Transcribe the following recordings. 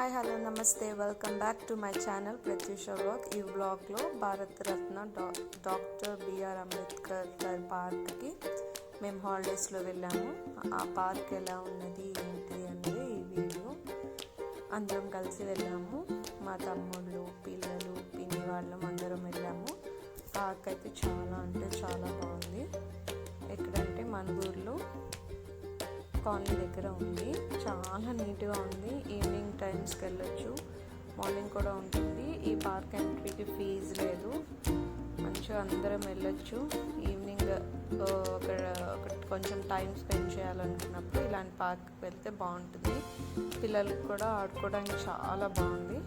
Hi hello namaste welcome back to my channel Pratyusha vlog. ఈ వ్లాగ్లో Bharat Ratna doctor BR Ambedkar గారి పార్క్కి మేము హాలిడేస్లో వెళ్ళాము. ఆ పార్క్ ఎలా ఉన్నది ఏంటిది అనేది ఈ వీడియో. అందరం కలిసి వెళ్ళాము, మా తమ్ముళ్ళు, పిల్లలు, పిన్ని వాళ్ళం అందరం వెళ్ళాము. పార్క్ అయితే చాలా అంటే చాలా బాగుంది. ఎక్కడంటే మన ఊర్లో కాలనీ దగ్గర ఉంది. చాలా నీట్గా ఉంది. ఈవినింగ్ టైమ్స్కి వెళ్ళొచ్చు, మార్నింగ్ కూడా ఉంటుంది. ఈ పార్క్ ఎంట్రీకి ఫీజు లేదు, మంచిగా అందరం వెళ్ళొచ్చు. ఈవినింగ్ కొంచెం టైం స్పెండ్ చేయాలనుకున్నప్పుడు ఇలాంటి పార్క్కి వెళ్తే బాగుంటుంది. పిల్లలకి కూడా ఆడుకోవడానికి చాలా బాగుంది.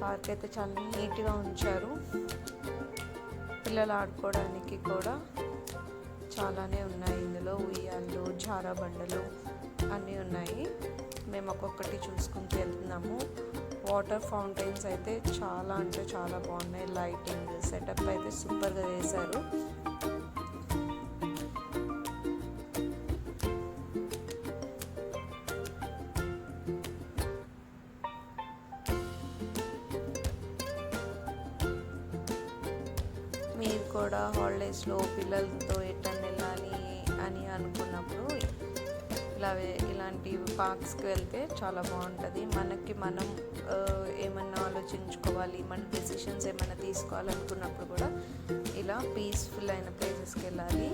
పార్క్ అయితే చాలా నీట్గా ఉంచారు. పిల్లలు ఆడుకోవడానికి కూడా చాలానే ఉన్నాయి. ఇందులో ఉయ్యాళ్ళు, జారా బండలు అన్నీ ఉన్నాయి. మేము ఒక్కొక్కటి చూసుకుంటూ వెళ్తున్నాము. వాటర్ ఫౌంటైన్స్ అయితే చాలా అంటే చాలా బాగున్నాయి. లైటింగ్ సెటప్ అయితే సూపర్గా చేశారు. మీరు కూడా హాలిడేస్లో పిల్లలతో ఎటన్నా వెళ్ళాలి అని అనుకున్నప్పుడు ఇలాంటి పార్క్స్కి వెళ్తే చాలా బాగుంటుంది. మనం ఏమన్నా ఆలోచించుకోవాలి, మన డెసిషన్స్ ఏమైనా తీసుకోవాలనుకున్నప్పుడు కూడా ఇలా పీస్ఫుల్ అయిన ప్లేసెస్కి వెళ్ళాలి.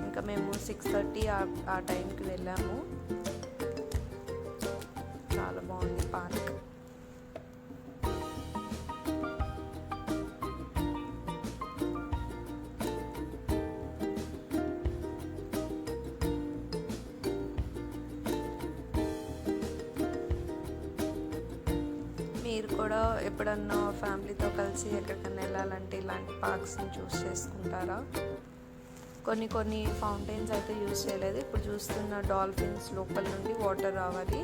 ఇంకా మేము 6:30 ఆ టైంకి వెళ్ళాము. చాలా బాగుంది పార్క్. మీరు కూడా ఎప్పుడన్నా ఫ్యామిలీతో కలిసి ఎక్కడికైనా వెళ్ళాలంటే ఇలాంటి పార్క్స్ని చూస్ చేసుకుంటారా? కొన్ని ఫౌంటైన్స్ అయితే యూజ్ చేయలేదు. ఇప్పుడు చూస్తున్న డాల్ఫిన్స్ లోపల నుండి వాటర్ రావాలి.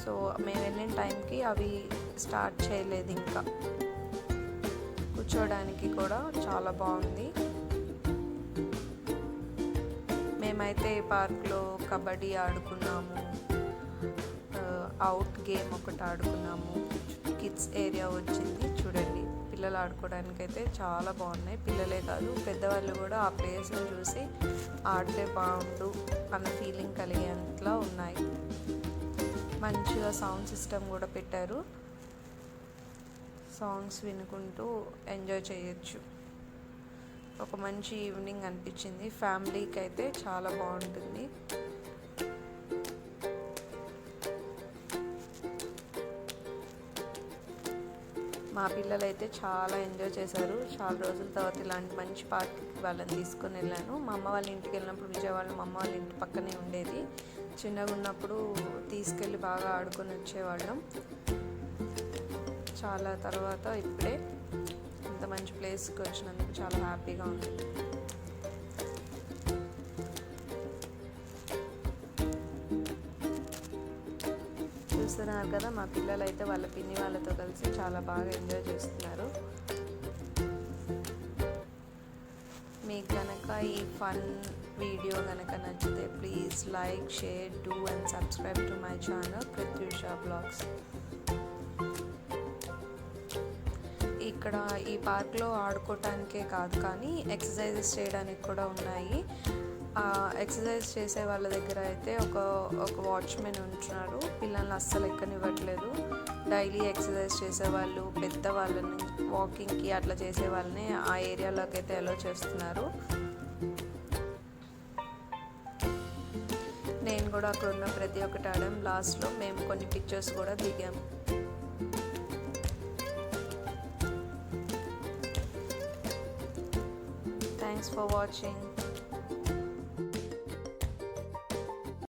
సో మేము వెళ్ళిన టైంకి అవి స్టార్ట్ చేయలేదు. ఇంకా కూర్చోడానికి కూడా చాలా బాగుంది. మేమైతే ఈ పార్క్లో కబడ్డీ ఆడుకున్నాము, అవుట్ గేమ్ ఒకటి ఆడుకున్నాము. కిడ్స్ ఏరియా వచ్చింది చూడండి. పిల్లలు ఆడుకోవడానికి అయితే చాలా బాగున్నాయి. పిల్లలే కాదు, పెద్దవాళ్ళు కూడా ఆ ప్లేస్ని చూసి ఆడితే బాగుండు అన్న ఫీలింగ్ కలిగేంతలా ఉన్నాయి. మంచిగా సౌండ్ సిస్టమ్ కూడా పెట్టారు. సాంగ్స్ వినుకుంటూ ఎంజాయ్ చేయొచ్చు. ఒక మంచి ఈవినింగ్ అనిపించింది. ఫ్యామిలీకి అయితే చాలా బాగుంటుంది. మా పిల్లలు అయితే చాలా ఎంజాయ్ చేశారు. చాలా రోజుల తర్వాత ఇలాంటి మంచి పార్క్కి వాళ్ళని తీసుకొని వెళ్ళాను. మా అమ్మ వాళ్ళ ఇంటికి వెళ్ళినప్పుడు విజయవాడలో మా అమ్మ వాళ్ళ ఇంటి పక్కనే ఉండేది. చిన్నగా ఉన్నప్పుడు తీసుకెళ్ళి బాగా ఆడుకొని వచ్చేవాళ్ళం. చాలా తర్వాత ఇప్పుడే ఇంత మంచి ప్లేస్కి వచ్చినందుకు చాలా హ్యాపీగా ఉంది. చూస్తున్నారు కదా, మా పిల్లలు అయితే వాళ్ళ పిన్ని వాళ్ళతో కలిసి చాలా బాగా ఎంజాయ్ చేస్తున్నారు. మీకు కనుక ఈ ఫన్ వీడియో కనుక నచ్చితే please like, share, do and subscribe to my channel Pratyusha blogs. ఇక్కడ ఈ పార్క్లో ఆడుకోవటానికే కాదు కానీ ఎక్సర్సైజెస్ చేయడానికి కూడా ఉన్నాయి. ఎక్సర్సైజ్ చేసే వాళ్ళ దగ్గర అయితే ఒక వాచ్మెన్ ఉంటున్నారు. పిల్లల్ని అస్సలు ఎక్కనివ్వట్లేదు. డైలీ ఎక్సర్సైజ్ చేసేవాళ్ళు, పెద్దవాళ్ళని వాకింగ్కి అట్లా చేసే వాళ్ళని ఆ ఏరియాలోకి అయితే అలో చేస్తున్నారు. నేను కూడా అక్కడ ఉన్న ప్రతి ఒక్కటి ఆడాం. లాస్ట్లో మేము కొన్ని పిక్చర్స్ కూడా దిగాం. Thanks for watching.